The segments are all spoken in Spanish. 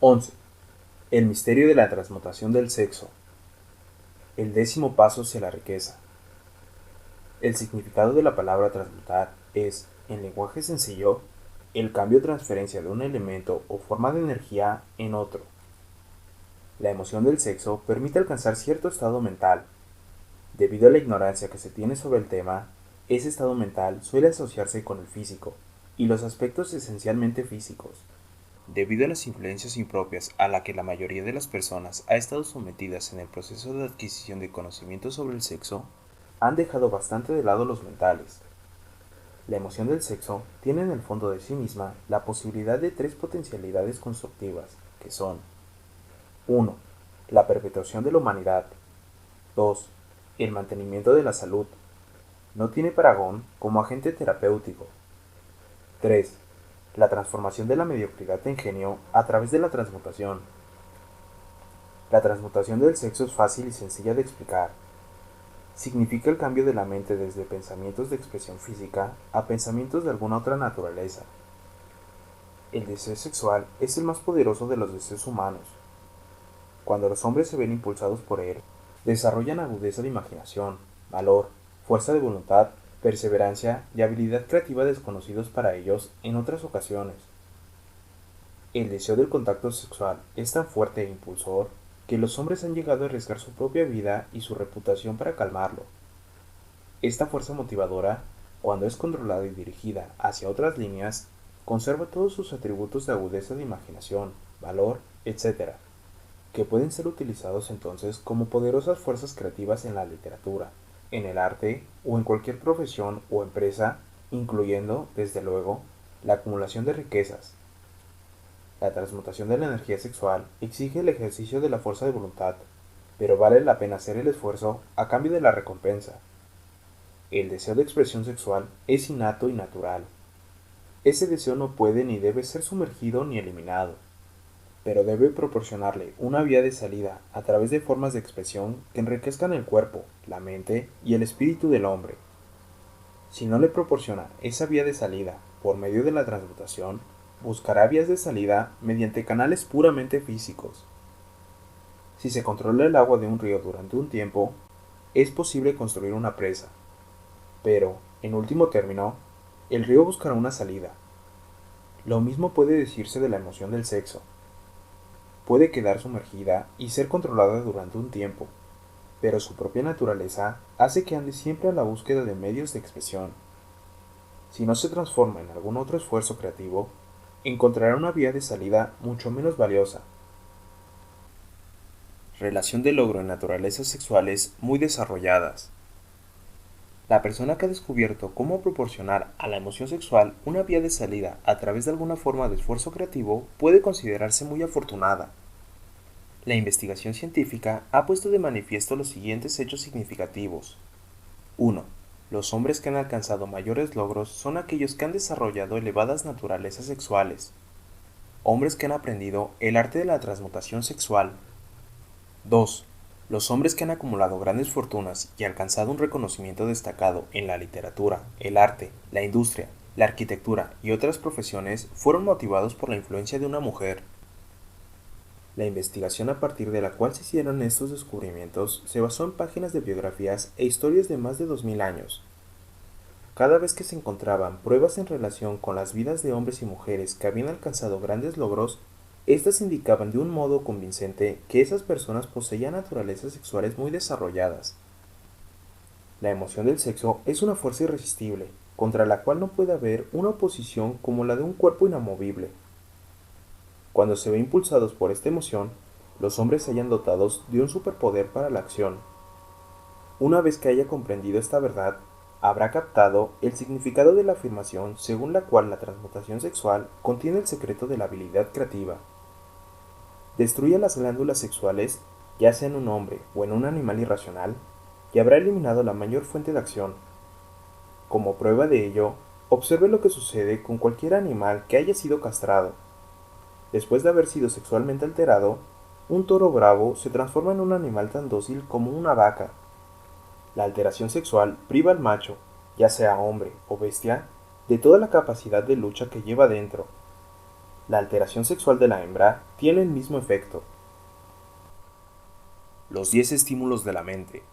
11. El misterio de la transmutación del sexo. El 10º paso hacia la riqueza. El significado de la palabra transmutar es, en lenguaje sencillo, el cambio o transferencia de un elemento o forma de energía en otro. La emoción del sexo permite alcanzar cierto estado mental. Debido a la ignorancia que se tiene sobre el tema, ese estado mental suele asociarse con el físico y los aspectos esencialmente físicos. Debido a las influencias impropias a la que la mayoría de las personas ha estado sometidas en el proceso de adquisición de conocimiento sobre el sexo, han dejado bastante de lado los mentales. La emoción del sexo tiene en el fondo de sí misma la posibilidad de 3 potencialidades constructivas, que son 1. La perpetuación de la humanidad. 2. El mantenimiento de la salud. No tiene parangón como agente terapéutico. 3. La transformación de la mediocridad en genio a través de la transmutación. La transmutación del sexo es fácil y sencilla de explicar. Significa el cambio de la mente desde pensamientos de expresión física a pensamientos de alguna otra naturaleza. El deseo sexual es el más poderoso de los deseos humanos. Cuando los hombres se ven impulsados por él, desarrollan agudeza de imaginación, valor, fuerza de voluntad, perseverancia y habilidad creativa desconocidos para ellos en otras ocasiones. El deseo del contacto sexual es tan fuerte e impulsor que los hombres han llegado a arriesgar su propia vida y su reputación para calmarlo. Esta fuerza motivadora, cuando es controlada y dirigida hacia otras líneas, conserva todos sus atributos de agudeza de imaginación, valor, etc., que pueden ser utilizados entonces como poderosas fuerzas creativas en la literatura, en el arte o en cualquier profesión o empresa, incluyendo, desde luego, la acumulación de riquezas. La transmutación de la energía sexual exige el ejercicio de la fuerza de voluntad, pero vale la pena hacer el esfuerzo a cambio de la recompensa. El deseo de expresión sexual es innato y natural. Ese deseo no puede ni debe ser sumergido ni eliminado, pero debe proporcionarle una vía de salida a través de formas de expresión que enriquezcan el cuerpo, la mente y el espíritu del hombre. Si no le proporciona esa vía de salida por medio de la transmutación, buscará vías de salida mediante canales puramente físicos. Si se controla el agua de un río durante un tiempo, es posible construir una presa, pero, en último término, el río buscará una salida. Lo mismo puede decirse de la emoción del sexo. Puede quedar sumergida y ser controlada durante un tiempo, pero su propia naturaleza hace que ande siempre a la búsqueda de medios de expresión. Si no se transforma en algún otro esfuerzo creativo, encontrará una vía de salida mucho menos valiosa. Relación de logro en naturalezas sexuales muy desarrolladas. La persona que ha descubierto cómo proporcionar a la emoción sexual una vía de salida a través de alguna forma de esfuerzo creativo puede considerarse muy afortunada. La investigación científica ha puesto de manifiesto los siguientes hechos significativos. 1. Los hombres que han alcanzado mayores logros son aquellos que han desarrollado elevadas naturalezas sexuales. Hombres que han aprendido el arte de la transmutación sexual. 2. Los hombres que han acumulado grandes fortunas y alcanzado un reconocimiento destacado en la literatura, el arte, la industria, la arquitectura y otras profesiones fueron motivados por la influencia de una mujer. La investigación a partir de la cual se hicieron estos descubrimientos se basó en páginas de biografías e historias de más de 2000 años. Cada vez que se encontraban pruebas en relación con las vidas de hombres y mujeres que habían alcanzado grandes logros, estas indicaban de un modo convincente que esas personas poseían naturalezas sexuales muy desarrolladas. La emoción del sexo es una fuerza irresistible, contra la cual no puede haber una oposición como la de un cuerpo inamovible. Cuando se ve impulsados por esta emoción, los hombres se hallan dotados de un superpoder para la acción. Una vez que haya comprendido esta verdad, habrá captado el significado de la afirmación según la cual la transmutación sexual contiene el secreto de la habilidad creativa. Destruye las glándulas sexuales, ya sea en un hombre o en un animal irracional, y habrá eliminado la mayor fuente de acción. Como prueba de ello, observe lo que sucede con cualquier animal que haya sido castrado. Después de haber sido sexualmente alterado, un toro bravo se transforma en un animal tan dócil como una vaca. La alteración sexual priva al macho, ya sea hombre o bestia, de toda la capacidad de lucha que lleva dentro. La alteración sexual de la hembra tiene el mismo efecto. Los 10 estímulos de la mente.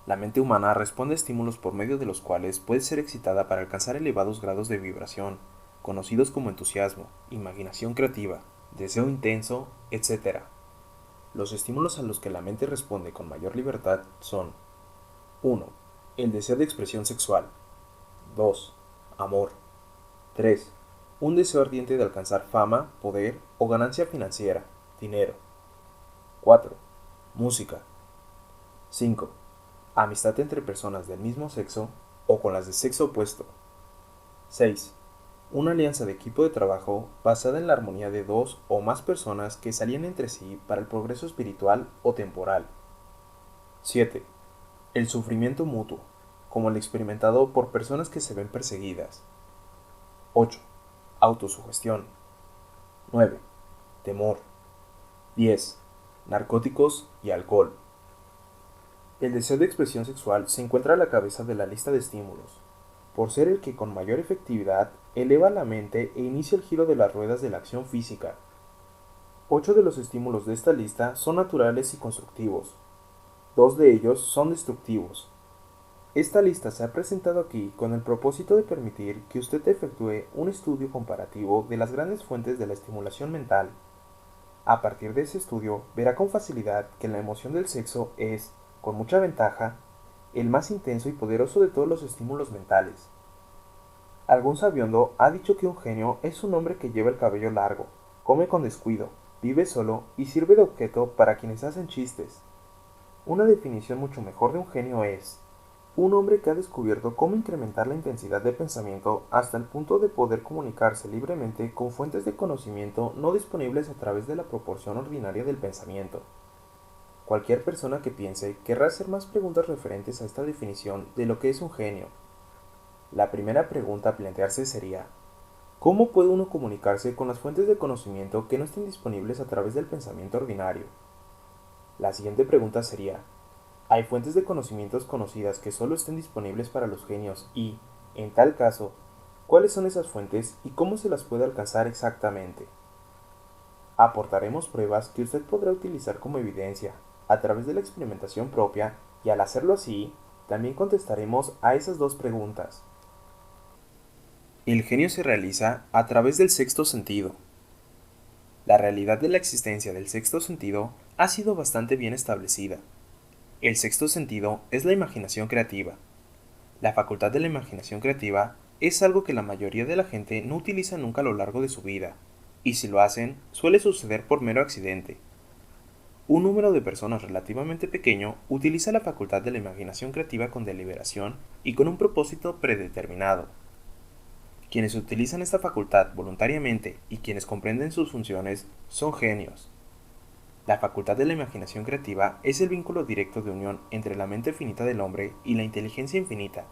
La mente humana responde a estímulos por medio de los cuales puede ser excitada para alcanzar elevados grados de vibración, conocidos como entusiasmo, imaginación creativa, deseo intenso, etc. Los estímulos a los que la mente responde con mayor libertad son: 1. El deseo de expresión sexual. 2. Amor. 3. Un deseo ardiente de alcanzar fama, poder o ganancia financiera, dinero. 4. Música. 5. Amistad entre personas del mismo sexo o con las de sexo opuesto. 6. Una alianza de equipo de trabajo basada en la armonía de dos o más personas que se alían entre sí para el progreso espiritual o temporal. 7. El sufrimiento mutuo, como el experimentado por personas que se ven perseguidas. 8. Autosugestión. 9. Temor. 10. Narcóticos y alcohol. El deseo de expresión sexual se encuentra a la cabeza de la lista de estímulos, por ser el que con mayor efectividad eleva la mente e inicia el giro de las ruedas de la acción física. 8 de los estímulos de esta lista son naturales y constructivos. 2 de ellos son destructivos. Esta lista se ha presentado aquí con el propósito de permitir que usted efectúe un estudio comparativo de las grandes fuentes de la estimulación mental. A partir de ese estudio, verá con facilidad que la emoción del sexo es, con mucha ventaja, el más intenso y poderoso de todos los estímulos mentales. Algún sabiondo ha dicho que un genio es un hombre que lleva el cabello largo, come con descuido, vive solo y sirve de objeto para quienes hacen chistes. Una definición mucho mejor de un genio es un hombre que ha descubierto cómo incrementar la intensidad de pensamiento hasta el punto de poder comunicarse libremente con fuentes de conocimiento no disponibles a través de la proporción ordinaria del pensamiento. Cualquier persona que piense querrá hacer más preguntas referentes a esta definición de lo que es un genio. La primera pregunta a plantearse sería: ¿cómo puede uno comunicarse con las fuentes de conocimiento que no estén disponibles a través del pensamiento ordinario? La siguiente pregunta sería: ¿hay fuentes de conocimientos conocidas que solo estén disponibles para los genios y, en tal caso, cuáles son esas fuentes y cómo se las puede alcanzar exactamente? Aportaremos pruebas que usted podrá utilizar como evidencia a través de la experimentación propia y al hacerlo así, también contestaremos a esas dos preguntas. El genio se realiza a través del sexto sentido. La realidad de la existencia del sexto sentido ha sido bastante bien establecida. El sexto sentido es la imaginación creativa. La facultad de la imaginación creativa es algo que la mayoría de la gente no utiliza nunca a lo largo de su vida, y si lo hacen, suele suceder por mero accidente. Un número de personas relativamente pequeño utiliza la facultad de la imaginación creativa con deliberación y con un propósito predeterminado. Quienes utilizan esta facultad voluntariamente y quienes comprenden sus funciones son genios. La facultad de la imaginación creativa es el vínculo directo de unión entre la mente finita del hombre y la inteligencia infinita.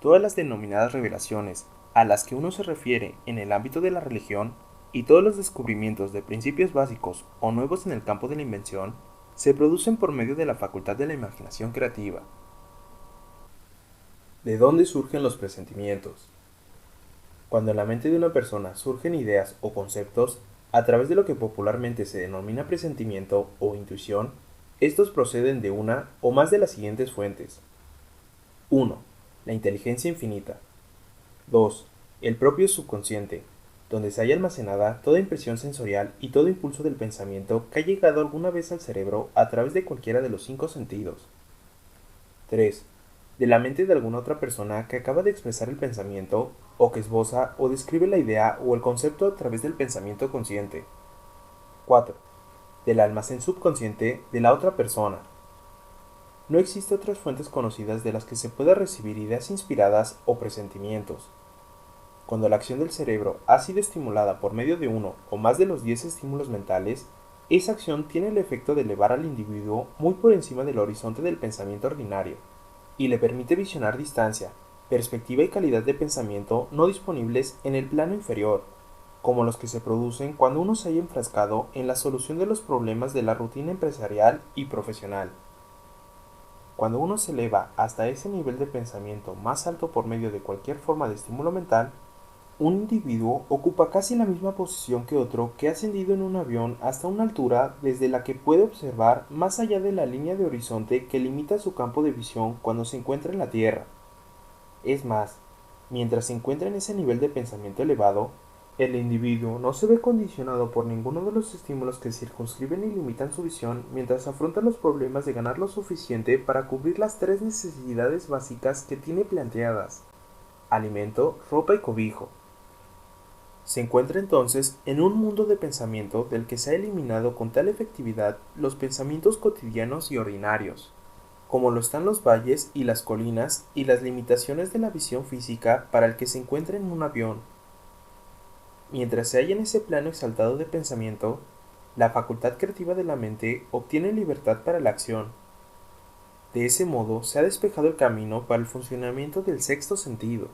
Todas las denominadas revelaciones a las que uno se refiere en el ámbito de la religión y todos los descubrimientos de principios básicos o nuevos en el campo de la invención se producen por medio de la facultad de la imaginación creativa. ¿De dónde surgen los presentimientos? Cuando en la mente de una persona surgen ideas o conceptos, a través de lo que popularmente se denomina presentimiento o intuición, estos proceden de una o más de las siguientes fuentes. 1. La inteligencia infinita. 2. El propio subconsciente, donde se halla almacenada toda impresión sensorial y todo impulso del pensamiento que ha llegado alguna vez al cerebro a través de cualquiera de los 5 sentidos. 3. De la mente de alguna otra persona que acaba de expresar el pensamiento o que esboza o describe la idea o el concepto a través del pensamiento consciente. 4. Del almacén subconsciente de la otra persona. No existe otras fuentes conocidas de las que se pueda recibir ideas inspiradas o presentimientos. Cuando la acción del cerebro ha sido estimulada por medio de uno o más de los 10 estímulos mentales, esa acción tiene el efecto de elevar al individuo muy por encima del horizonte del pensamiento ordinario, y le permite visionar distancia, perspectiva y calidad de pensamiento no disponibles en el plano inferior, como los que se producen cuando uno se haya enfrascado en la solución de los problemas de la rutina empresarial y profesional. Cuando uno se eleva hasta ese nivel de pensamiento más alto por medio de cualquier forma de estímulo mental, Un individuo ocupa casi la misma posición que otro que ha ascendido en un avión hasta una altura desde la que puede observar más allá de la línea de horizonte que limita su campo de visión cuando se encuentra en la Tierra. Es más, mientras se encuentra en ese nivel de pensamiento elevado, el individuo no se ve condicionado por ninguno de los estímulos que circunscriben y limitan su visión mientras afronta los problemas de ganar lo suficiente para cubrir las tres necesidades básicas que tiene planteadas: alimento, ropa y cobijo. Se encuentra entonces en un mundo de pensamiento del que se ha eliminado con tal efectividad los pensamientos cotidianos y ordinarios, como lo están los valles y las colinas y las limitaciones de la visión física para el que se encuentra en un avión. Mientras se halla en ese plano exaltado de pensamiento, la facultad creativa de la mente obtiene libertad para la acción. De ese modo se ha despejado el camino para el funcionamiento del sexto sentido.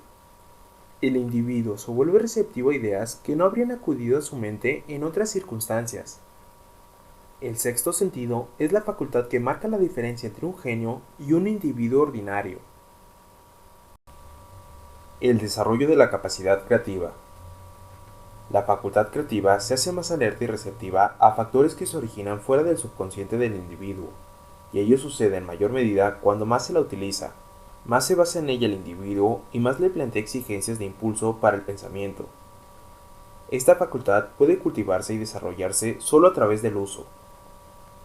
El individuo se vuelve receptivo a ideas que no habrían acudido a su mente en otras circunstancias. El sexto sentido es la facultad que marca la diferencia entre un genio y un individuo ordinario. El desarrollo de la capacidad creativa. La facultad creativa se hace más alerta y receptiva a factores que se originan fuera del subconsciente del individuo, y ello sucede en mayor medida cuando más se la utiliza, más se basa en ella el individuo y más le plantea exigencias de impulso para el pensamiento. Esta facultad puede cultivarse y desarrollarse solo a través del uso.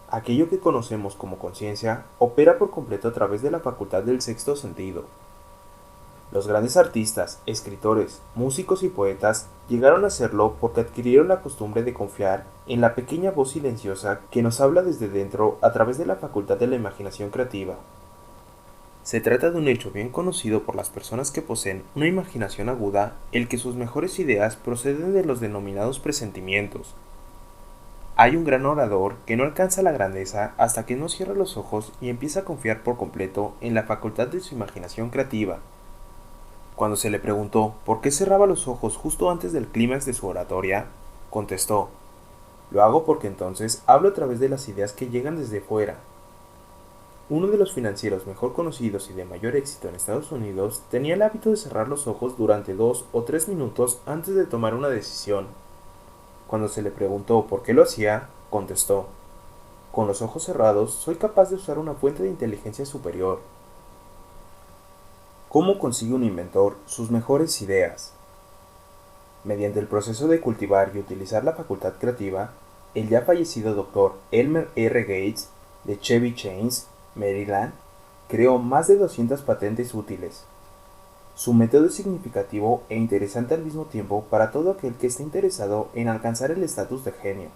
Aquello que conocemos como conciencia opera por completo a través de la facultad del sexto sentido. Los grandes artistas, escritores, músicos y poetas llegaron a hacerlo porque adquirieron la costumbre de confiar en la pequeña voz silenciosa que nos habla desde dentro a través de la facultad de la imaginación creativa. Se trata de un hecho bien conocido por las personas que poseen una imaginación aguda, el que sus mejores ideas proceden de los denominados presentimientos. Hay un gran orador que no alcanza la grandeza hasta que no cierra los ojos y empieza a confiar por completo en la facultad de su imaginación creativa. Cuando se le preguntó por qué cerraba los ojos justo antes del clímax de su oratoria, contestó: "Lo hago porque entonces hablo a través de las ideas que llegan desde fuera". Uno de los financieros mejor conocidos y de mayor éxito en Estados Unidos tenía el hábito de cerrar los ojos durante 2 o 3 minutos antes de tomar una decisión. Cuando se le preguntó por qué lo hacía, contestó: "Con los ojos cerrados soy capaz de usar una fuente de inteligencia superior". ¿Cómo consigue un inventor sus mejores ideas? Mediante el proceso de cultivar y utilizar la facultad creativa, el ya fallecido Dr. Elmer R. Gates, de Chevy Chase, Maryland, creó más de 200 patentes útiles. Su método es significativo e interesante al mismo tiempo para todo aquel que esté interesado en alcanzar el estatus de genio,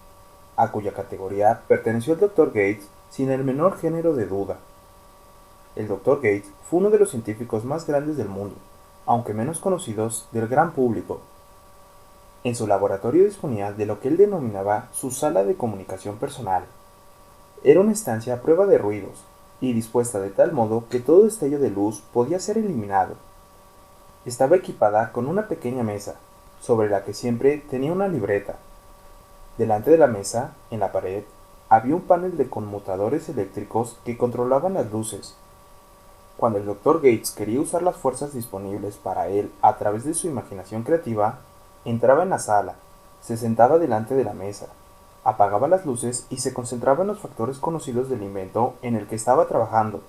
a cuya categoría perteneció el Dr. Gates sin el menor género de duda. El Dr. Gates fue uno de los científicos más grandes del mundo, aunque menos conocidos del gran público. En su laboratorio disponía de lo que él denominaba su sala de comunicación personal. Era una estancia a prueba de ruidos, y dispuesta de tal modo que todo destello de luz podía ser eliminado. Estaba equipada con una pequeña mesa, sobre la que siempre tenía una libreta. Delante de la mesa, en la pared, había un panel de conmutadores eléctricos que controlaban las luces. Cuando el Dr. Gates quería usar las fuerzas disponibles para él a través de su imaginación creativa, entraba en la sala, se sentaba delante de la mesa, apagaba las luces y se concentraba en los factores conocidos del invento en el que estaba trabajando.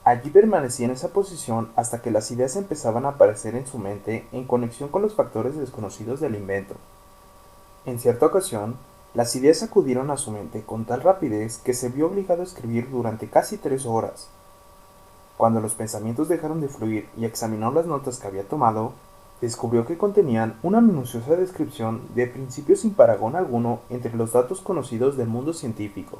Allí permanecía en esa posición hasta que las ideas empezaban a aparecer en su mente en conexión con los factores desconocidos del invento. En cierta ocasión, las ideas acudieron a su mente con tal rapidez que se vio obligado a escribir durante casi 3 horas. Cuando los pensamientos dejaron de fluir y examinó las notas que había tomado, descubrió que contenían una minuciosa descripción de principios sin parangón alguno entre los datos conocidos del mundo científico.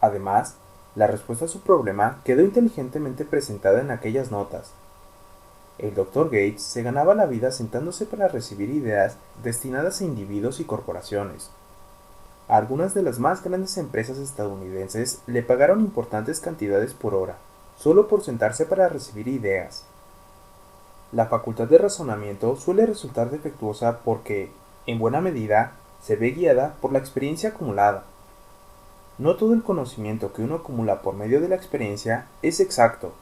Además, la respuesta a su problema quedó inteligentemente presentada en aquellas notas. El Dr. Gates se ganaba la vida sentándose para recibir ideas destinadas a individuos y corporaciones. Algunas de las más grandes empresas estadounidenses le pagaron importantes cantidades por hora, solo por sentarse para recibir ideas. La facultad de razonamiento suele resultar defectuosa porque, en buena medida, se ve guiada por la experiencia acumulada. No todo el conocimiento que uno acumula por medio de la experiencia es exacto.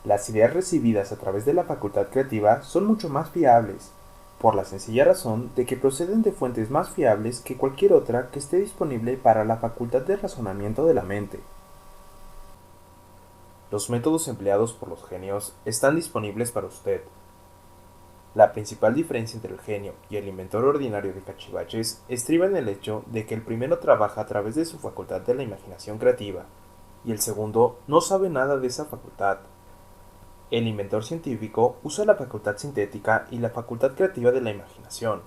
Las ideas recibidas a través de la facultad creativa son mucho más fiables, por la sencilla razón de que proceden de fuentes más fiables que cualquier otra que esté disponible para la facultad de razonamiento de la mente. Los métodos empleados por los genios están disponibles para usted. La principal diferencia entre el genio y el inventor ordinario de cachivaches estriba en el hecho de que el primero trabaja a través de su facultad de la imaginación creativa, y el segundo no sabe nada de esa facultad. El inventor científico usa la facultad sintética y la facultad creativa de la imaginación.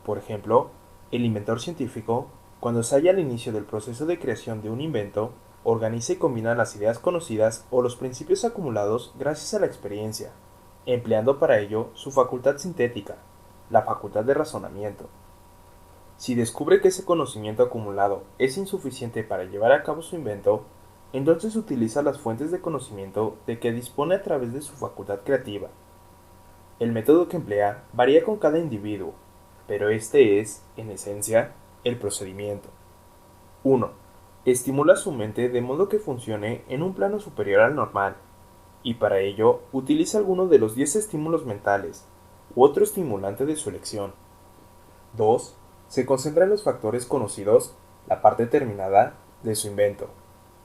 Por ejemplo, el inventor científico, cuando se halla al inicio del proceso de creación de un invento, organiza y combina las ideas conocidas o los principios acumulados gracias a la experiencia, empleando para ello su facultad sintética, la facultad de razonamiento. Si descubre que ese conocimiento acumulado es insuficiente para llevar a cabo su invento, entonces utiliza las fuentes de conocimiento de que dispone a través de su facultad creativa. El método que emplea varía con cada individuo, pero este es, en esencia, el procedimiento. 1. Estimula su mente de modo que funcione en un plano superior al normal, y para ello utiliza alguno de los 10 estímulos mentales, u otro estimulante de su elección. 2. Se concentra en los factores conocidos, la parte terminada, de su invento,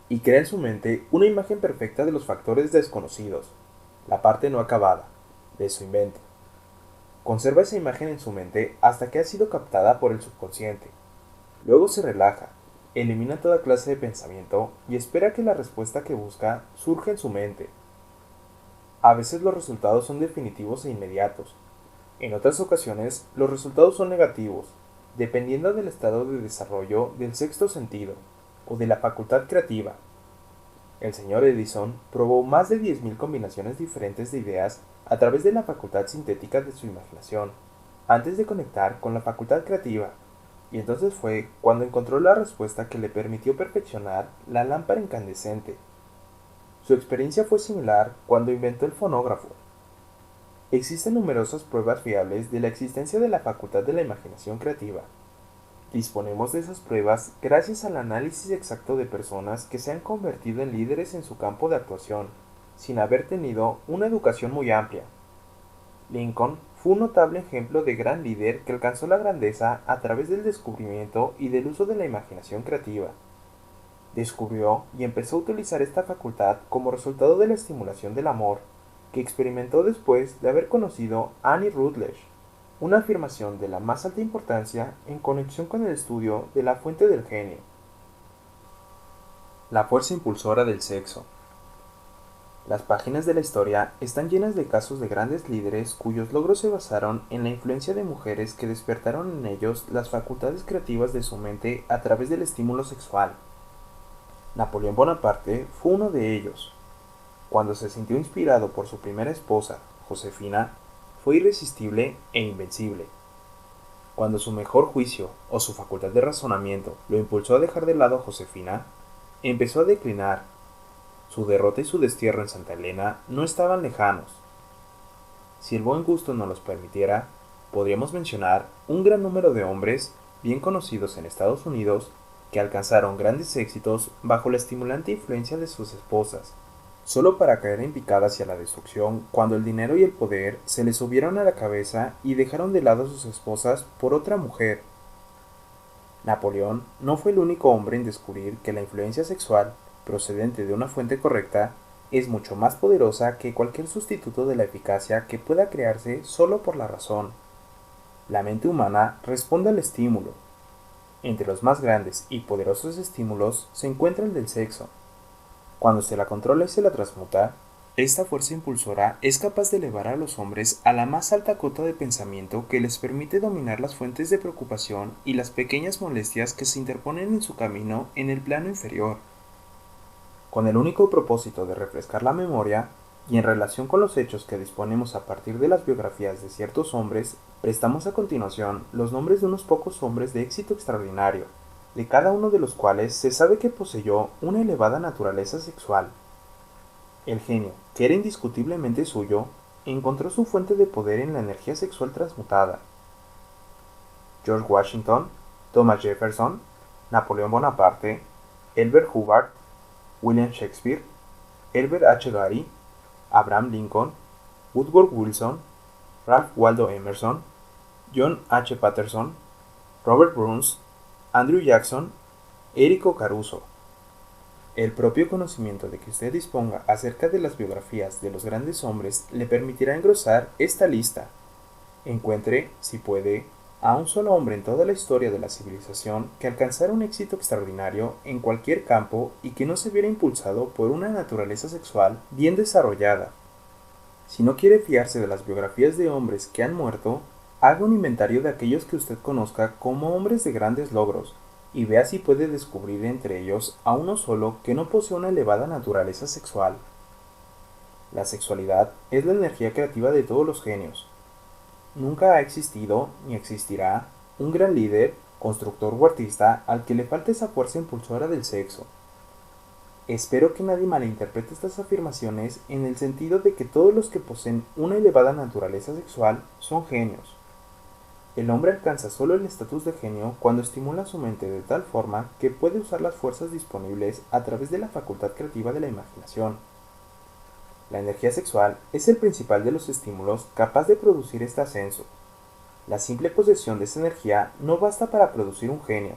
y crea en su mente una imagen perfecta de los factores desconocidos, la parte no acabada, de su invento. Conserva esa imagen en su mente hasta que ha sido captada por el subconsciente. Luego se relaja, elimina toda clase de pensamiento y espera que la respuesta que busca surja en su mente. A veces los resultados son definitivos e inmediatos. En otras ocasiones, los resultados son negativos, dependiendo del estado de desarrollo del sexto sentido o de la facultad creativa. El señor Edison probó más de 10.000 combinaciones diferentes de ideas a través de la facultad sintética de su imaginación, antes de conectar con la facultad creativa, y entonces fue cuando encontró la respuesta que le permitió perfeccionar la lámpara incandescente. Su experiencia fue similar cuando inventó el fonógrafo. Existen numerosas pruebas fiables de la existencia de la facultad de la imaginación creativa. Disponemos de esas pruebas gracias al análisis exacto de personas que se han convertido en líderes en su campo de actuación, sin haber tenido una educación muy amplia. Lincoln fue un notable ejemplo de gran líder que alcanzó la grandeza a través del descubrimiento y del uso de la imaginación creativa. Descubrió y empezó a utilizar esta facultad como resultado de la estimulación del amor, que experimentó después de haber conocido a Annie Rutledge, una afirmación de la más alta importancia en conexión con el estudio de la fuente del genio. La fuerza impulsora del sexo. Las páginas de la historia están llenas de casos de grandes líderes cuyos logros se basaron en la influencia de mujeres que despertaron en ellos las facultades creativas de su mente a través del estímulo sexual. Napoleón Bonaparte fue uno de ellos. Cuando se sintió inspirado por su primera esposa, Josefina, fue irresistible e invencible. Cuando su mejor juicio o su facultad de razonamiento lo impulsó a dejar de lado a Josefina, empezó a declinar. Su derrota y su destierro en Santa Elena no estaban lejanos. Si el buen gusto nos los permitiera, podríamos mencionar un gran número de hombres bien conocidos en Estados Unidos que alcanzaron grandes éxitos bajo la estimulante influencia de sus esposas, solo para caer en picada hacia la destrucción cuando el dinero y el poder se les subieron a la cabeza y dejaron de lado a sus esposas por otra mujer. Napoleón no fue el único hombre en descubrir que la influencia sexual, procedente de una fuente correcta, es mucho más poderosa que cualquier sustituto de la eficacia que pueda crearse solo por la razón. La mente humana responde al estímulo. Entre los más grandes y poderosos estímulos se encuentra el del sexo. Cuando se la controla y se la transmuta, esta fuerza impulsora es capaz de elevar a los hombres a la más alta cota de pensamiento que les permite dominar las fuentes de preocupación y las pequeñas molestias que se interponen en su camino en el plano inferior. Con el único propósito de refrescar la memoria, y en relación con los hechos que disponemos a partir de las biografías de ciertos hombres, prestamos a continuación los nombres de unos pocos hombres de éxito extraordinario, de cada uno de los cuales se sabe que poseyó una elevada naturaleza sexual. El genio, que era indiscutiblemente suyo, encontró su fuente de poder en la energía sexual transmutada. George Washington, Thomas Jefferson, Napoleón Bonaparte, Elbert Hubbard, William Shakespeare, Herbert H. Gary, Abraham Lincoln, Woodrow Wilson, Ralph Waldo Emerson, John H. Patterson, Robert Burns, Andrew Jackson, Érico Caruso. El propio conocimiento de que usted disponga acerca de las biografías de los grandes hombres le permitirá engrosar esta lista. Encuentre, si puede, a un solo hombre en toda la historia de la civilización que alcanzara un éxito extraordinario en cualquier campo y que no se viera impulsado por una naturaleza sexual bien desarrollada. Si no quiere fiarse de las biografías de hombres que han muerto, haga un inventario de aquellos que usted conozca como hombres de grandes logros, y vea si puede descubrir entre ellos a uno solo que no posee una elevada naturaleza sexual. La sexualidad es la energía creativa de todos los genios. Nunca ha existido, ni existirá, un gran líder, constructor o artista al que le falte esa fuerza impulsora del sexo. Espero que nadie malinterprete estas afirmaciones en el sentido de que todos los que poseen una elevada naturaleza sexual son genios. El hombre alcanza solo el estatus de genio cuando estimula su mente de tal forma que puede usar las fuerzas disponibles a través de la facultad creativa de la imaginación. La energía sexual es el principal de los estímulos capaz de producir este ascenso. La simple posesión de esa energía no basta para producir un genio.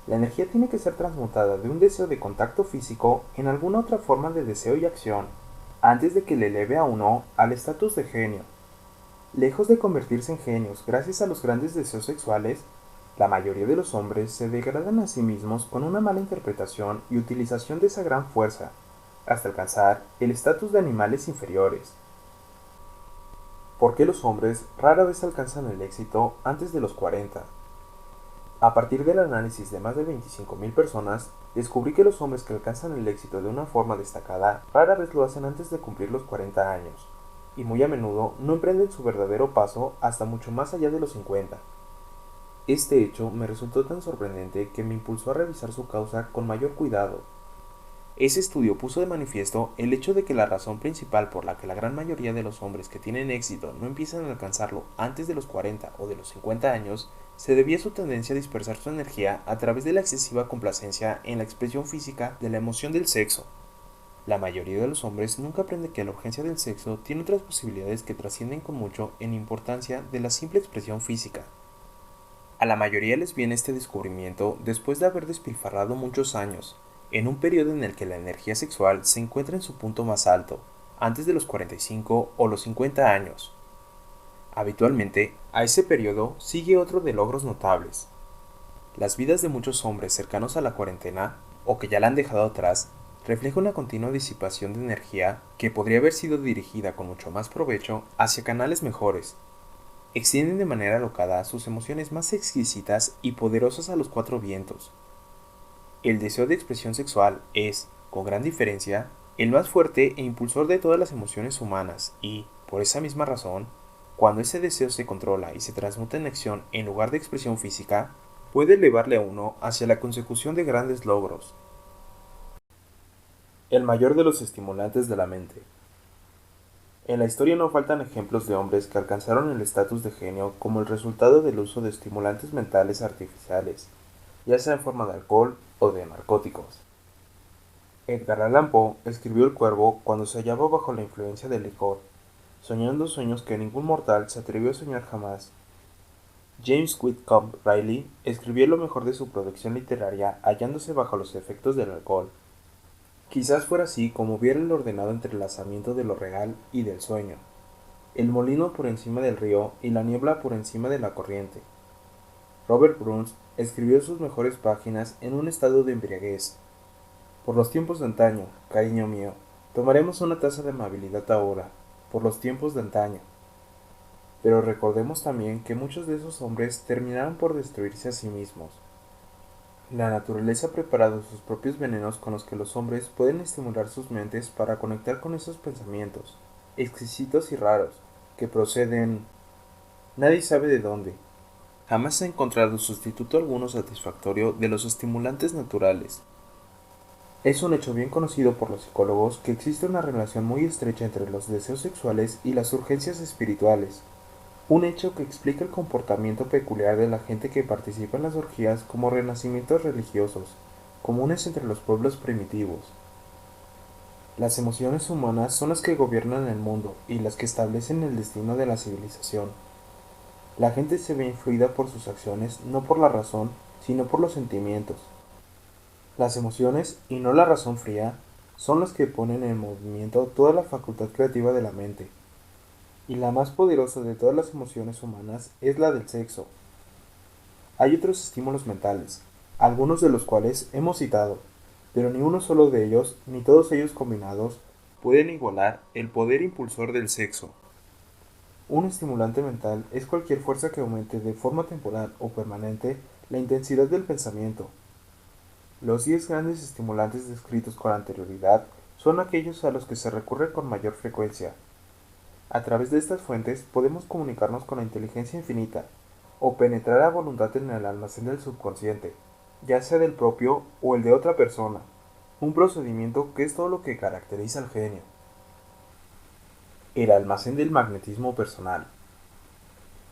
La energía tiene que ser transmutada de un deseo de contacto físico en alguna otra forma de deseo y acción, antes de que le eleve a uno al estatus de genio. Lejos de convertirse en genios gracias a los grandes deseos sexuales, la mayoría de los hombres se degradan a sí mismos con una mala interpretación y utilización de esa gran fuerza, hasta alcanzar el estatus de animales inferiores. ¿Por qué los hombres rara vez alcanzan el éxito antes de los 40? A partir del análisis de más de 25.000 personas, descubrí que los hombres que alcanzan el éxito de una forma destacada rara vez lo hacen antes de cumplir los 40 años, y muy a menudo no emprenden su verdadero paso hasta mucho más allá de los 50. Este hecho me resultó tan sorprendente que me impulsó a revisar su causa con mayor cuidado. Ese estudio puso de manifiesto el hecho de que la razón principal por la que la gran mayoría de los hombres que tienen éxito no empiezan a alcanzarlo antes de los 40 o de los 50 años se debía a su tendencia a dispersar su energía a través de la excesiva complacencia en la expresión física de la emoción del sexo. La mayoría de los hombres nunca aprende que la urgencia del sexo tiene otras posibilidades que trascienden con mucho en importancia de la simple expresión física. A la mayoría les viene este descubrimiento después de haber despilfarrado muchos años, en un periodo en el que la energía sexual se encuentra en su punto más alto, antes de los 45 o los 50 años. Habitualmente, a ese periodo sigue otro de logros notables. Las vidas de muchos hombres cercanos a la cuarentena, o que ya la han dejado atrás, refleja una continua disipación de energía que podría haber sido dirigida con mucho más provecho hacia canales mejores. Extienden de manera alocada sus emociones más exquisitas y poderosas a los cuatro vientos. El deseo de expresión sexual es, con gran diferencia, el más fuerte e impulsor de todas las emociones humanas y, por esa misma razón, cuando ese deseo se controla y se transmuta en acción en lugar de expresión física, puede elevarle a uno hacia la consecución de grandes logros. El mayor de los estimulantes de la mente. En la historia no faltan ejemplos de hombres que alcanzaron el estatus de genio como el resultado del uso de estimulantes mentales artificiales, ya sea en forma de alcohol o de narcóticos. Edgar Allan Poe escribió El Cuervo cuando se hallaba bajo la influencia del licor, soñando sueños que ningún mortal se atrevió a soñar jamás. James Whitcomb Riley escribió lo mejor de su producción literaria hallándose bajo los efectos del alcohol. Quizás fuera así como hubiera el ordenado entrelazamiento de lo real y del sueño, el molino por encima del río y la niebla por encima de la corriente. Robert Burns escribió sus mejores páginas en un estado de embriaguez. Por los tiempos de antaño, cariño mío, tomaremos una taza de amabilidad ahora, por los tiempos de antaño. Pero recordemos también que muchos de esos hombres terminaron por destruirse a sí mismos. La naturaleza ha preparado sus propios venenos con los que los hombres pueden estimular sus mentes para conectar con esos pensamientos, exquisitos y raros, que proceden... nadie sabe de dónde. Jamás se ha encontrado sustituto alguno satisfactorio de los estimulantes naturales. Es un hecho bien conocido por los psicólogos que existe una relación muy estrecha entre los deseos sexuales y las urgencias espirituales. Un hecho que explica el comportamiento peculiar de la gente que participa en las orgías como renacimientos religiosos, comunes entre los pueblos primitivos. Las emociones humanas son las que gobiernan el mundo y las que establecen el destino de la civilización. La gente se ve influida por sus acciones no por la razón, sino por los sentimientos. Las emociones, y no la razón fría, son las que ponen en movimiento toda la facultad creativa de la mente. Y la más poderosa de todas las emociones humanas es la del sexo. Hay otros estímulos mentales, algunos de los cuales hemos citado, pero ni uno solo de ellos, ni todos ellos combinados, pueden igualar el poder impulsor del sexo. Un estimulante mental es cualquier fuerza que aumente de forma temporal o permanente la intensidad del pensamiento. Los 10 grandes estimulantes descritos con anterioridad son aquellos a los que se recurre con mayor frecuencia. A través de estas fuentes podemos comunicarnos con la inteligencia infinita, o penetrar a voluntad en el almacén del subconsciente, ya sea del propio o el de otra persona, un procedimiento que es todo lo que caracteriza al genio. El almacén del magnetismo personal.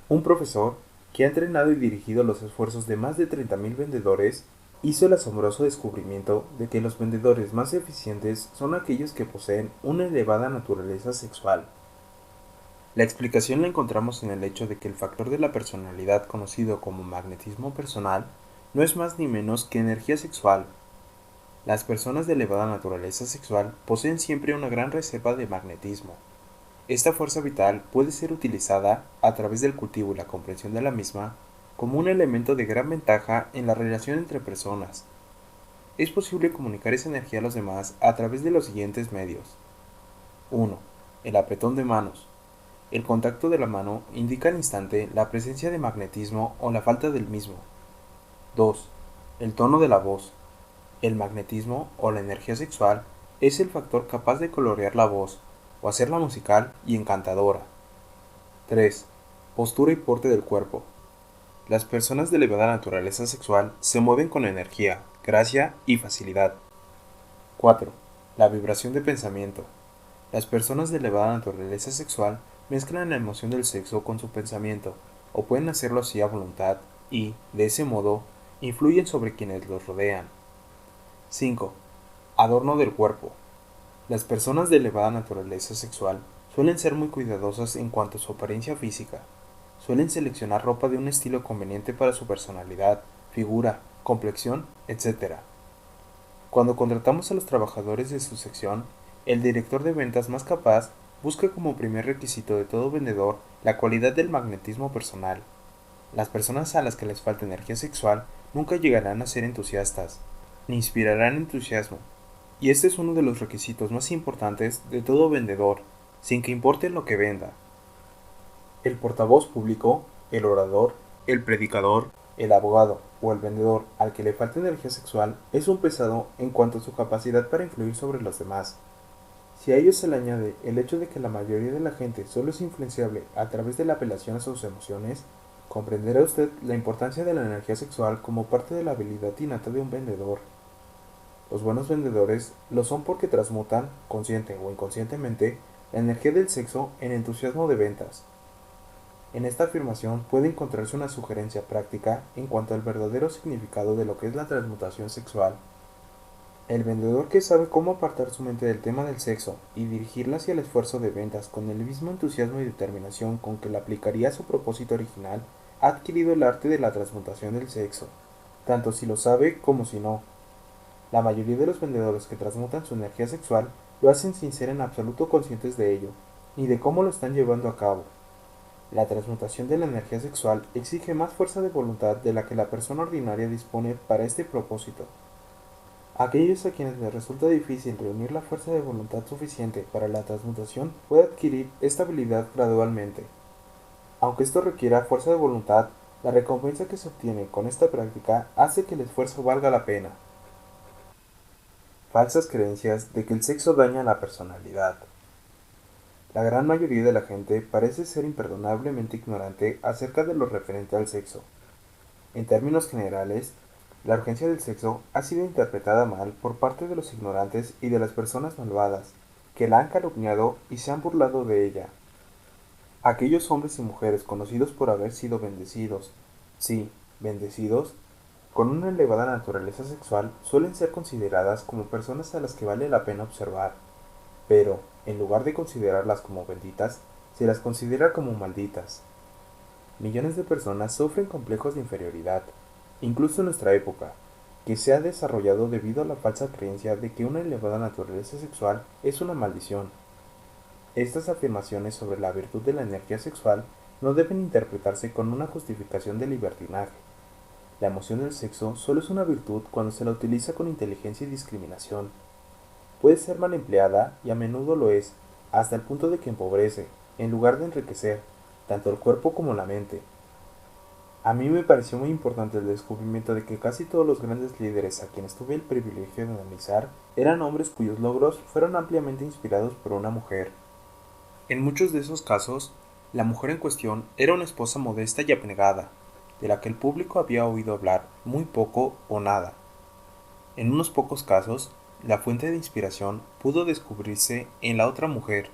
Un profesor, que ha entrenado y dirigido los esfuerzos de más de 30.000 vendedores, hizo el asombroso descubrimiento de que los vendedores más eficientes son aquellos que poseen una elevada naturaleza sexual. La explicación la encontramos en el hecho de que el factor de la personalidad conocido como magnetismo personal no es más ni menos que energía sexual. Las personas de elevada naturaleza sexual poseen siempre una gran reserva de magnetismo. Esta fuerza vital puede ser utilizada, a través del cultivo y la comprensión de la misma, como un elemento de gran ventaja en la relación entre personas. Es posible comunicar esa energía a los demás a través de los siguientes medios. 1. El apretón de manos. El contacto de la mano indica al instante la presencia de magnetismo o la falta del mismo. 2. El tono de la voz. El magnetismo o la energía sexual es el factor capaz de colorear la voz o hacerla musical y encantadora. 3. Postura y porte del cuerpo. Las personas de elevada naturaleza sexual se mueven con energía, gracia y facilidad. 4. La vibración de pensamiento. Las personas de elevada naturaleza sexual mezclan la emoción del sexo con su pensamiento, o pueden hacerlo así a voluntad, y, de ese modo, influyen sobre quienes los rodean. 5. Adorno del cuerpo. Las personas de elevada naturaleza sexual suelen ser muy cuidadosas en cuanto a su apariencia física. Suelen seleccionar ropa de un estilo conveniente para su personalidad, figura, complexión, etc. Cuando contratamos a los trabajadores de su sección, el director de ventas más capaz busca como primer requisito de todo vendedor la cualidad del magnetismo personal. Las personas a las que les falta energía sexual nunca llegarán a ser entusiastas, ni inspirarán entusiasmo, y este es uno de los requisitos más importantes de todo vendedor, sin que importe lo que venda. El portavoz público, el orador, el predicador, el abogado o el vendedor al que le falta energía sexual es un pesado en cuanto a su capacidad para influir sobre los demás. Si a ello se le añade el hecho de que la mayoría de la gente solo es influenciable a través de la apelación a sus emociones, comprenderá usted la importancia de la energía sexual como parte de la habilidad innata de un vendedor. Los buenos vendedores lo son porque transmutan, consciente o inconscientemente, la energía del sexo en entusiasmo de ventas. En esta afirmación puede encontrarse una sugerencia práctica en cuanto al verdadero significado de lo que es la transmutación sexual. El vendedor que sabe cómo apartar su mente del tema del sexo y dirigirla hacia el esfuerzo de ventas con el mismo entusiasmo y determinación con que la aplicaría a su propósito original, ha adquirido el arte de la transmutación del sexo, tanto si lo sabe como si no. La mayoría de los vendedores que transmutan su energía sexual lo hacen sin ser en absoluto conscientes de ello, ni de cómo lo están llevando a cabo. La transmutación de la energía sexual exige más fuerza de voluntad de la que la persona ordinaria dispone para este propósito. Aquellos a quienes les resulta difícil reunir la fuerza de voluntad suficiente para la transmutación pueden adquirir esta habilidad gradualmente. Aunque esto requiera fuerza de voluntad, la recompensa que se obtiene con esta práctica hace que el esfuerzo valga la pena. Falsas creencias de que el sexo daña la personalidad. La gran mayoría de la gente parece ser imperdonablemente ignorante acerca de lo referente al sexo. En términos generales, la urgencia del sexo ha sido interpretada mal por parte de los ignorantes y de las personas malvadas, que la han calumniado y se han burlado de ella. Aquellos hombres y mujeres conocidos por haber sido bendecidos, sí, bendecidos, con una elevada naturaleza sexual suelen ser consideradas como personas a las que vale la pena observar. pero, en lugar de considerarlas como benditas, se las considera como malditas. Millones de personas sufren complejos de inferioridad, incluso en nuestra época, que se ha desarrollado debido a la falsa creencia de que una elevada naturaleza sexual es una maldición. Estas afirmaciones sobre la virtud de la energía sexual no deben interpretarse con una justificación de libertinaje. La emoción del sexo solo es una virtud cuando se la utiliza con inteligencia y discriminación. Puede ser mal empleada, y a menudo lo es, hasta el punto de que empobrece, en lugar de enriquecer, tanto el cuerpo como la mente. A mí me pareció muy importante el descubrimiento de que casi todos los grandes líderes a quienes tuve el privilegio de analizar eran hombres cuyos logros fueron ampliamente inspirados por una mujer. En muchos de esos casos, la mujer en cuestión era una esposa modesta y abnegada, de la que el público había oído hablar muy poco o nada. En unos pocos casos, la fuente de inspiración pudo descubrirse en la otra mujer.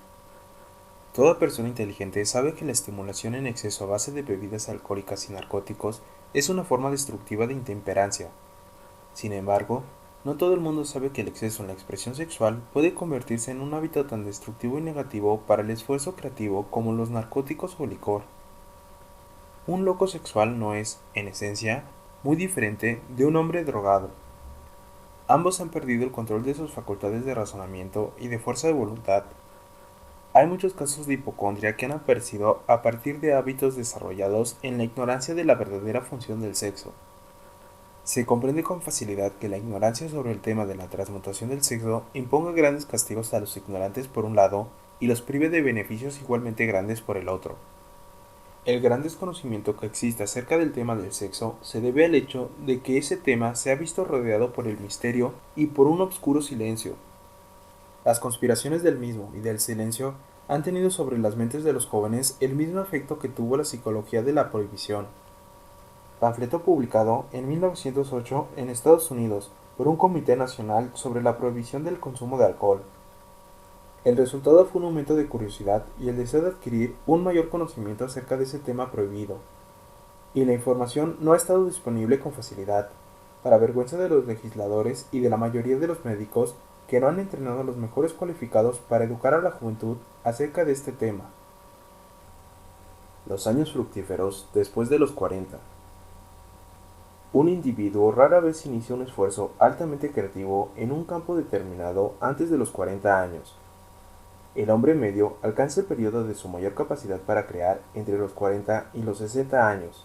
Toda persona inteligente sabe que la estimulación en exceso a base de bebidas alcohólicas y narcóticos es una forma destructiva de intemperancia. Sin embargo, no todo el mundo sabe que el exceso en la expresión sexual puede convertirse en un hábito tan destructivo y negativo para el esfuerzo creativo como los narcóticos o el licor. Un loco sexual no es, en esencia, muy diferente de un hombre drogado. Ambos han perdido el control de sus facultades de razonamiento y de fuerza de voluntad. Hay muchos casos de hipocondria que han aparecido a partir de hábitos desarrollados en la ignorancia de la verdadera función del sexo. Se comprende con facilidad que la ignorancia sobre el tema de la transmutación del sexo imponga grandes castigos a los ignorantes por un lado y los prive de beneficios igualmente grandes por el otro. El gran desconocimiento que existe acerca del tema del sexo se debe al hecho de que ese tema se ha visto rodeado por el misterio y por un obscuro silencio. Las conspiraciones del mismo y del silencio han tenido sobre las mentes de los jóvenes el mismo efecto que tuvo la psicología de la prohibición. Panfleto publicado en 1908 en Estados Unidos por un Comité Nacional sobre la Prohibición del Consumo de Alcohol. El resultado fue un aumento de curiosidad y el deseo de adquirir un mayor conocimiento acerca de ese tema prohibido. Y la información no ha estado disponible con facilidad, para vergüenza de los legisladores y de la mayoría de los médicos que no han entrenado a los mejores cualificados para educar a la juventud acerca de este tema. Los años fructíferos después de los 40. Un individuo rara vez inicia un esfuerzo altamente creativo en un campo determinado antes de los 40 años. El hombre medio alcanza el periodo de su mayor capacidad para crear entre los 40 y los 60 años.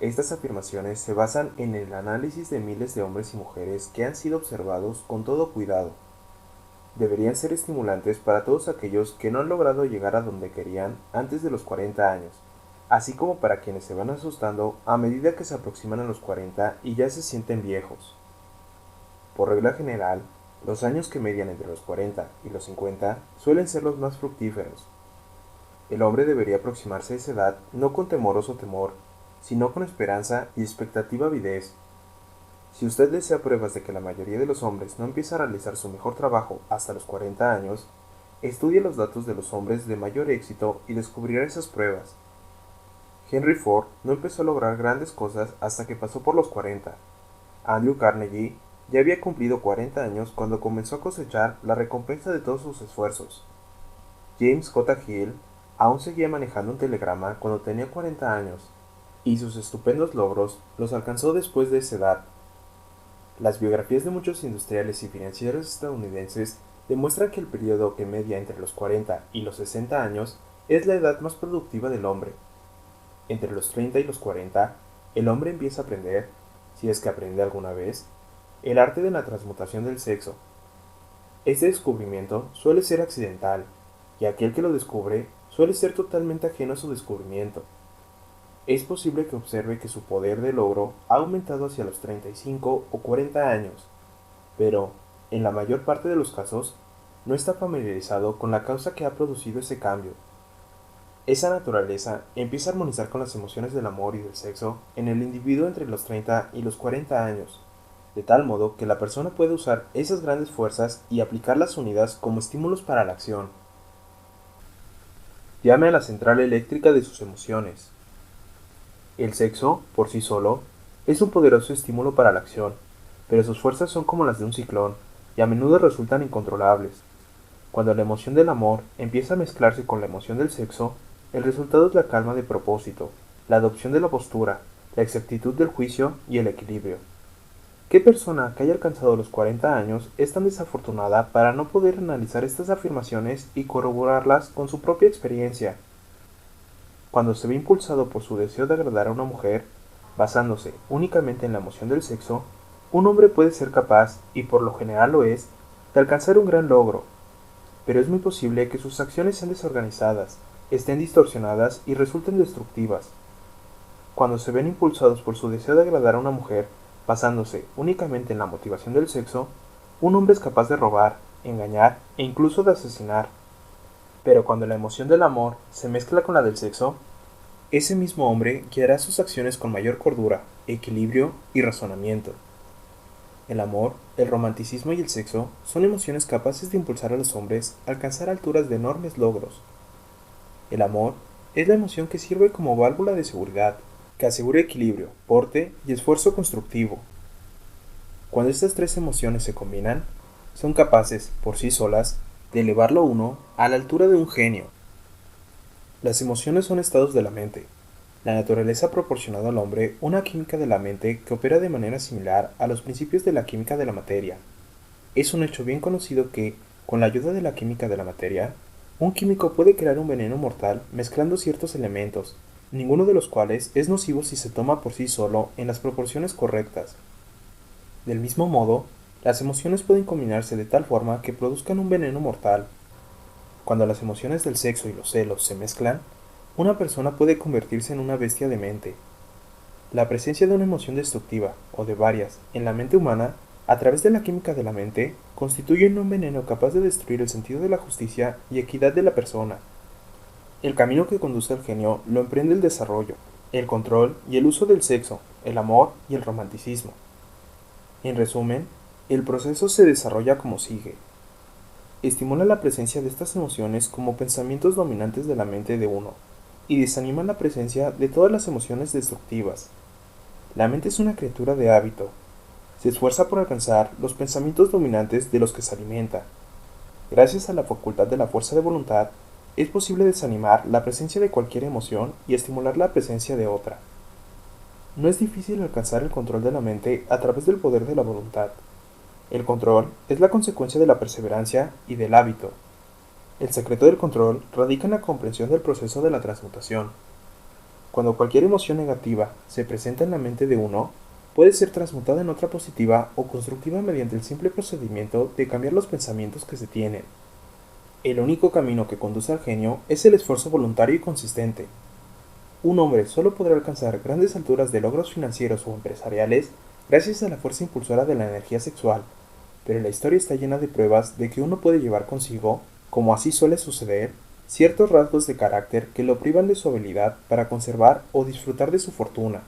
Estas afirmaciones se basan en el análisis de miles de hombres y mujeres que han sido observados con todo cuidado. Deberían ser estimulantes para todos aquellos que no han logrado llegar a donde querían antes de los 40 años, así como para quienes se van asustando a medida que se aproximan a los 40 y ya se sienten viejos. Por regla general, los años que median entre los 40 y los 50 suelen ser los más fructíferos. El hombre debería aproximarse a esa edad no con temoroso temor, sino con esperanza y expectativa avidez. Si usted desea pruebas de que la mayoría de los hombres no empieza a realizar su mejor trabajo hasta los 40 años, estudie los datos de los hombres de mayor éxito y descubrirá esas pruebas. Henry Ford no empezó a lograr grandes cosas hasta que pasó por los 40. Andrew Carnegie ya había cumplido 40 años cuando comenzó a cosechar la recompensa de todos sus esfuerzos. James J. Hill aún seguía manejando un telegrama cuando tenía 40 años, y sus estupendos logros los alcanzó después de esa edad. Las biografías de muchos industriales y financieros estadounidenses demuestran que el periodo que media entre los 40 y los 60 años es la edad más productiva del hombre. Entre los 30 y los 40, el hombre empieza a aprender, si es que aprende alguna vez, el arte de la transmutación del sexo. Este descubrimiento suele ser accidental, y aquel que lo descubre suele ser totalmente ajeno a su descubrimiento. Es posible que observe que su poder de logro ha aumentado hacia los 35 o 40 años, pero, en la mayor parte de los casos, no está familiarizado con la causa que ha producido ese cambio. Esa naturaleza empieza a armonizar con las emociones del amor y del sexo en el individuo entre los 30 y los 40 años, de tal modo que la persona puede usar esas grandes fuerzas y aplicarlas unidas como estímulos para la acción. Llame a la central eléctrica de sus emociones. El sexo, por sí solo, es un poderoso estímulo para la acción, pero sus fuerzas son como las de un ciclón, y a menudo resultan incontrolables. Cuando la emoción del amor empieza a mezclarse con la emoción del sexo, el resultado es la calma de propósito, la adopción de la postura, la exactitud del juicio y el equilibrio. ¿Qué persona que haya alcanzado los 40 años es tan desafortunada para no poder analizar estas afirmaciones y corroborarlas con su propia experiencia? Cuando se ve impulsado por su deseo de agradar a una mujer, basándose únicamente en la emoción del sexo, un hombre puede ser capaz, y por lo general lo es, de alcanzar un gran logro, pero es muy posible que sus acciones sean desorganizadas, estén distorsionadas y resulten destructivas. Cuando se ven impulsados por su deseo de agradar a una mujer, basándose únicamente en la motivación del sexo, un hombre es capaz de robar, engañar e incluso de asesinar. Pero cuando la emoción del amor se mezcla con la del sexo, ese mismo hombre guiará sus acciones con mayor cordura, equilibrio y razonamiento. El amor, el romanticismo y el sexo son emociones capaces de impulsar a los hombres a alcanzar alturas de enormes logros. El amor es la emoción que sirve como válvula de seguridad, que asegura equilibrio, porte y esfuerzo constructivo. Cuando estas tres emociones se combinan, son capaces, por sí solas, de elevarlo a uno a la altura de un genio. Las emociones son estados de la mente. La naturaleza ha proporcionado al hombre una química de la mente que opera de manera similar a los principios de la química de la materia. Es un hecho bien conocido que, con la ayuda de la química de la materia, un químico puede crear un veneno mortal mezclando ciertos elementos, ninguno de los cuales es nocivo si se toma por sí solo en las proporciones correctas. Del mismo modo, las emociones pueden combinarse de tal forma que produzcan un veneno mortal. Cuando las emociones del sexo y los celos se mezclan, una persona puede convertirse en una bestia de mente. La presencia de una emoción destructiva, o de varias, en la mente humana, a través de la química de la mente, constituye un veneno capaz de destruir el sentido de la justicia y equidad de la persona. El camino que conduce al genio lo emprende el desarrollo, el control y el uso del sexo, el amor y el romanticismo. En resumen, el proceso se desarrolla como sigue. Estimula la presencia de estas emociones como pensamientos dominantes de la mente de uno, y desanima la presencia de todas las emociones destructivas. La mente es una criatura de hábito. Se esfuerza por alcanzar los pensamientos dominantes de los que se alimenta. Gracias a la facultad de la fuerza de voluntad, es posible desanimar la presencia de cualquier emoción y estimular la presencia de otra. No es difícil alcanzar el control de la mente a través del poder de la voluntad. El control es la consecuencia de la perseverancia y del hábito. El secreto del control radica en la comprensión del proceso de la transmutación. Cuando cualquier emoción negativa se presenta en la mente de uno, puede ser transmutada en otra positiva o constructiva mediante el simple procedimiento de cambiar los pensamientos que se tienen. El único camino que conduce al genio es el esfuerzo voluntario y consistente. Un hombre solo podrá alcanzar grandes alturas de logros financieros o empresariales gracias a la fuerza impulsora de la energía sexual, pero la historia está llena de pruebas de que uno puede llevar consigo, como así suele suceder, ciertos rasgos de carácter que lo privan de su habilidad para conservar o disfrutar de su fortuna.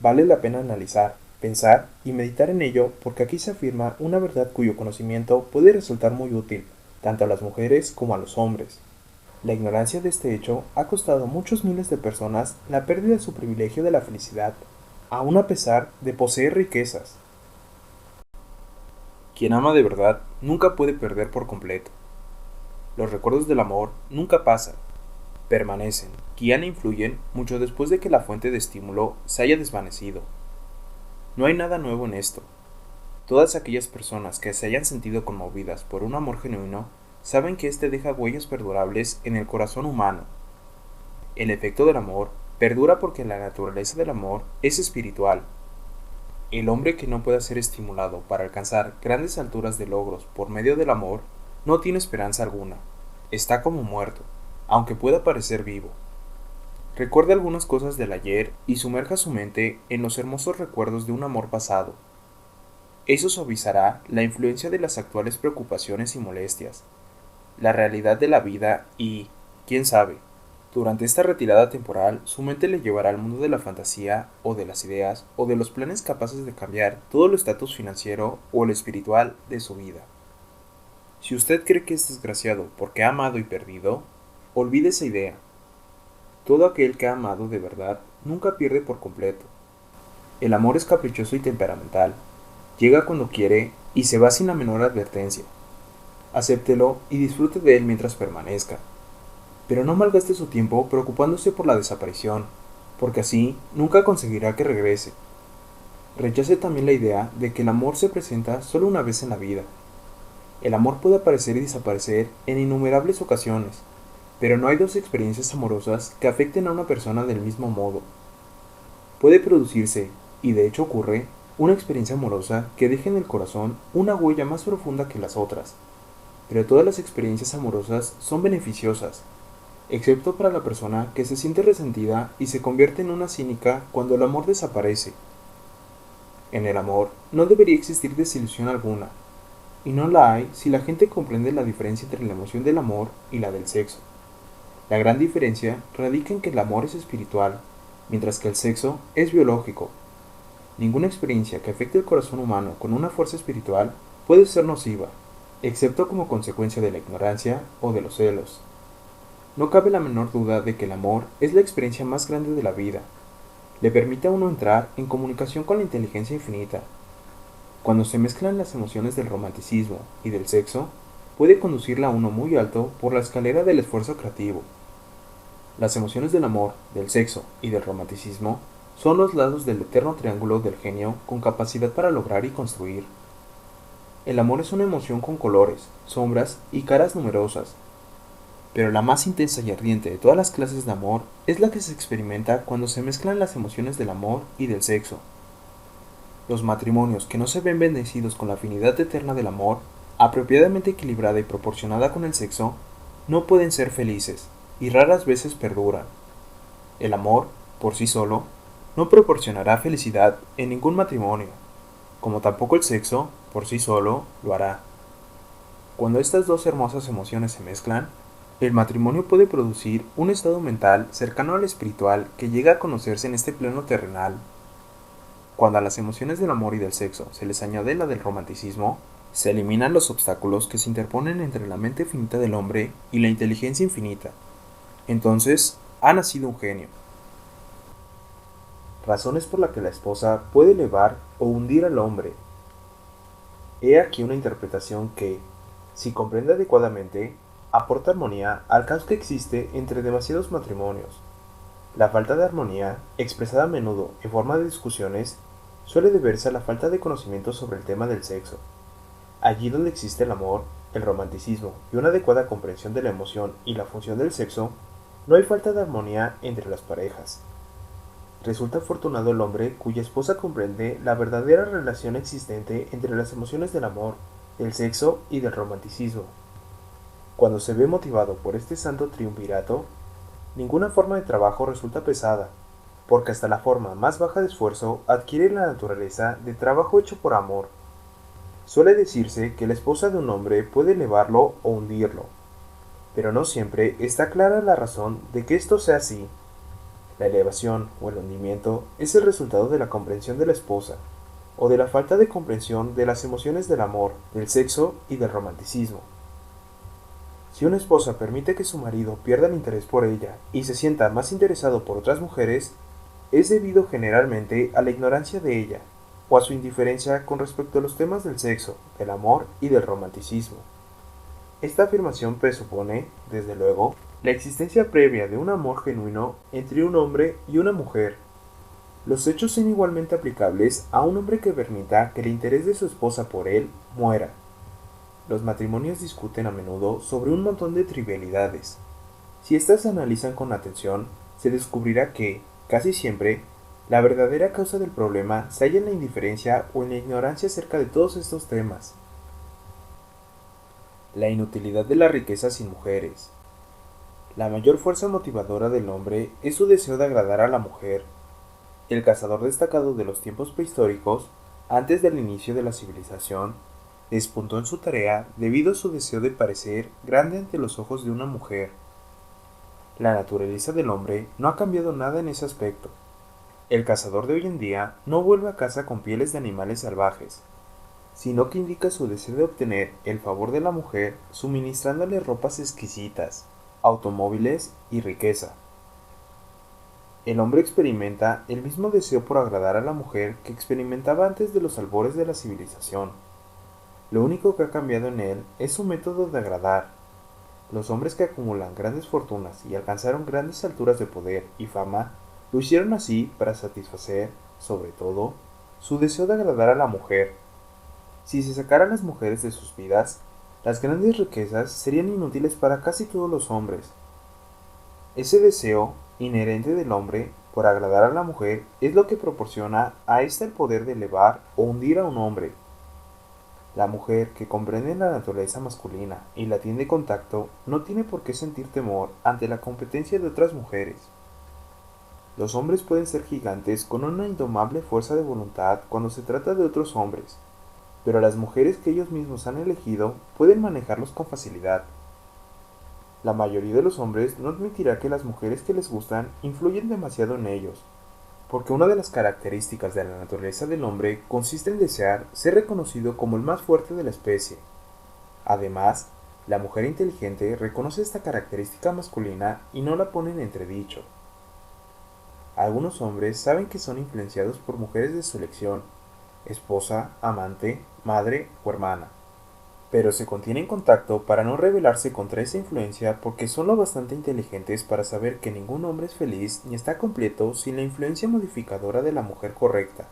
Vale la pena analizar, pensar y meditar en ello porque aquí se afirma una verdad cuyo conocimiento puede resultar muy útil, tanto a las mujeres como a los hombres. La ignorancia de este hecho ha costado a muchos miles de personas la pérdida de su privilegio de la felicidad, aun a pesar de poseer riquezas. Quien ama de verdad nunca puede perder por completo. Los recuerdos del amor nunca pasan, permanecen, guían e influyen mucho después de que la fuente de estímulo se haya desvanecido. No hay nada nuevo en esto. Todas aquellas personas que se hayan sentido conmovidas por un amor genuino saben que éste deja huellas perdurables en el corazón humano. El efecto del amor perdura porque la naturaleza del amor es espiritual. El hombre que no pueda ser estimulado para alcanzar grandes alturas de logros por medio del amor no tiene esperanza alguna. Está como muerto, aunque pueda parecer vivo. Recuerde algunas cosas del ayer y sumerja su mente en los hermosos recuerdos de un amor pasado. Eso suavizará la influencia de las actuales preocupaciones y molestias, la realidad de la vida y, quién sabe, durante esta retirada temporal su mente le llevará al mundo de la fantasía o de las ideas o de los planes capaces de cambiar todo el estatus financiero o el espiritual de su vida. Si usted cree que es desgraciado porque ha amado y perdido, olvide esa idea. Todo aquel que ha amado de verdad nunca pierde por completo. El amor es caprichoso y temperamental, llega cuando quiere y se va sin la menor advertencia. acéptelo y disfrute de él mientras permanezca. Pero no malgaste su tiempo preocupándose por la desaparición, porque así nunca conseguirá que regrese. Rechace también la idea de que el amor se presenta solo una vez en la vida. El amor puede aparecer y desaparecer en innumerables ocasiones, pero no hay dos experiencias amorosas que afecten a una persona del mismo modo. Puede producirse, y de hecho ocurre, una experiencia amorosa que deje en el corazón una huella más profunda que las otras, pero todas las experiencias amorosas son beneficiosas, excepto para la persona que se siente resentida y se convierte en una cínica cuando el amor desaparece. En el amor no debería existir desilusión alguna, y no la hay si la gente comprende la diferencia entre la emoción del amor y la del sexo. La gran diferencia radica en que el amor es espiritual, mientras que el sexo es biológico. Ninguna experiencia que afecte el corazón humano con una fuerza espiritual puede ser nociva, excepto como consecuencia de la ignorancia o de los celos. No cabe la menor duda de que el amor es la experiencia más grande de la vida. Le permite a uno entrar en comunicación con la inteligencia infinita. Cuando se mezclan las emociones del romanticismo y del sexo, puede conducirla a uno muy alto por la escalera del esfuerzo creativo. Las emociones del amor, del sexo y del romanticismo son los lados del eterno triángulo del genio con capacidad para lograr y construir. El amor es una emoción con colores, sombras y caras numerosas, pero la más intensa y ardiente de todas las clases de amor es la que se experimenta cuando se mezclan las emociones del amor y del sexo. Los matrimonios que no se ven bendecidos con la afinidad eterna del amor, apropiadamente equilibrada y proporcionada con el sexo, no pueden ser felices y raras veces perduran. El amor, por sí solo, no proporcionará felicidad en ningún matrimonio, como tampoco el sexo, por sí solo, lo hará. Cuando estas dos hermosas emociones se mezclan, el matrimonio puede producir un estado mental cercano al espiritual que llega a conocerse en este plano terrenal. Cuando a las emociones del amor y del sexo se les añade la del romanticismo, se eliminan los obstáculos que se interponen entre la mente finita del hombre y la inteligencia infinita. Entonces, ha nacido un genio. Razones por las que la esposa puede elevar o hundir al hombre. He aquí una interpretación que, si comprende adecuadamente, aporta armonía al caos que existe entre demasiados matrimonios. La falta de armonía, expresada a menudo en forma de discusiones, suele deberse a la falta de conocimiento sobre el tema del sexo. Allí donde existe el amor, el romanticismo y una adecuada comprensión de la emoción y la función del sexo, no hay falta de armonía entre las parejas. Resulta afortunado el hombre cuya esposa comprende la verdadera relación existente entre las emociones del amor, del sexo y del romanticismo. Cuando se ve motivado por este santo triunvirato, ninguna forma de trabajo resulta pesada, porque hasta la forma más baja de esfuerzo adquiere la naturaleza de trabajo hecho por amor. Suele decirse que la esposa de un hombre puede elevarlo o hundirlo, pero no siempre está clara la razón de que esto sea así. La elevación o el hundimiento es el resultado de la comprensión de la esposa, o de la falta de comprensión de las emociones del amor, del sexo y del romanticismo. Si una esposa permite que su marido pierda el interés por ella y se sienta más interesado por otras mujeres, es debido generalmente a la ignorancia de ella, o a su indiferencia con respecto a los temas del sexo, del amor y del romanticismo. Esta afirmación presupone, desde luego, la existencia previa de un amor genuino entre un hombre y una mujer. Los hechos son igualmente aplicables a un hombre que permita que el interés de su esposa por él muera. Los matrimonios discuten a menudo sobre un montón de trivialidades. Si éstas se analizan con atención, se descubrirá que, casi siempre, la verdadera causa del problema se halla en la indiferencia o en la ignorancia acerca de todos estos temas. La inutilidad de la riqueza sin mujeres. La mayor fuerza motivadora del hombre es su deseo de agradar a la mujer. El cazador destacado de los tiempos prehistóricos, antes del inicio de la civilización, despuntó en su tarea debido a su deseo de parecer grande ante los ojos de una mujer. La naturaleza del hombre no ha cambiado nada en ese aspecto. El cazador de hoy en día no vuelve a casa con pieles de animales salvajes, sino que indica su deseo de obtener el favor de la mujer suministrándole ropas exquisitas, automóviles y riqueza. El hombre experimenta el mismo deseo por agradar a la mujer que experimentaba antes de los albores de la civilización. Lo único que ha cambiado en él es su método de agradar. Los hombres que acumulan grandes fortunas y alcanzaron grandes alturas de poder y fama lo hicieron así para satisfacer, sobre todo, su deseo de agradar a la mujer. Si se sacaran las mujeres de sus vidas, las grandes riquezas serían inútiles para casi todos los hombres. Ese deseo inherente del hombre por agradar a la mujer es lo que proporciona a ésta el poder de elevar o hundir a un hombre. La mujer que comprende la naturaleza masculina y la tiene con tacto no tiene por qué sentir temor ante la competencia de otras mujeres. Los hombres pueden ser gigantes con una indomable fuerza de voluntad cuando se trata de otros hombres, pero las mujeres que ellos mismos han elegido pueden manejarlos con facilidad. La mayoría de los hombres no admitirá que las mujeres que les gustan influyen demasiado en ellos, porque una de las características de la naturaleza del hombre consiste en desear ser reconocido como el más fuerte de la especie. Además, la mujer inteligente reconoce esta característica masculina y no la pone en entredicho. Algunos hombres saben que son influenciados por mujeres de su elección, esposa, amante, madre o hermana, pero se contienen con tacto para no rebelarse contra esa influencia porque son lo bastante inteligentes para saber que ningún hombre es feliz ni está completo sin la influencia modificadora de la mujer correcta.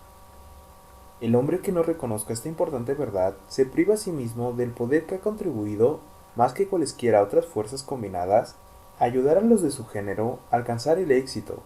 El hombre que no reconozca esta importante verdad se priva a sí mismo del poder que ha contribuido, más que cualesquiera otras fuerzas combinadas, a ayudar a los de su género a alcanzar el éxito.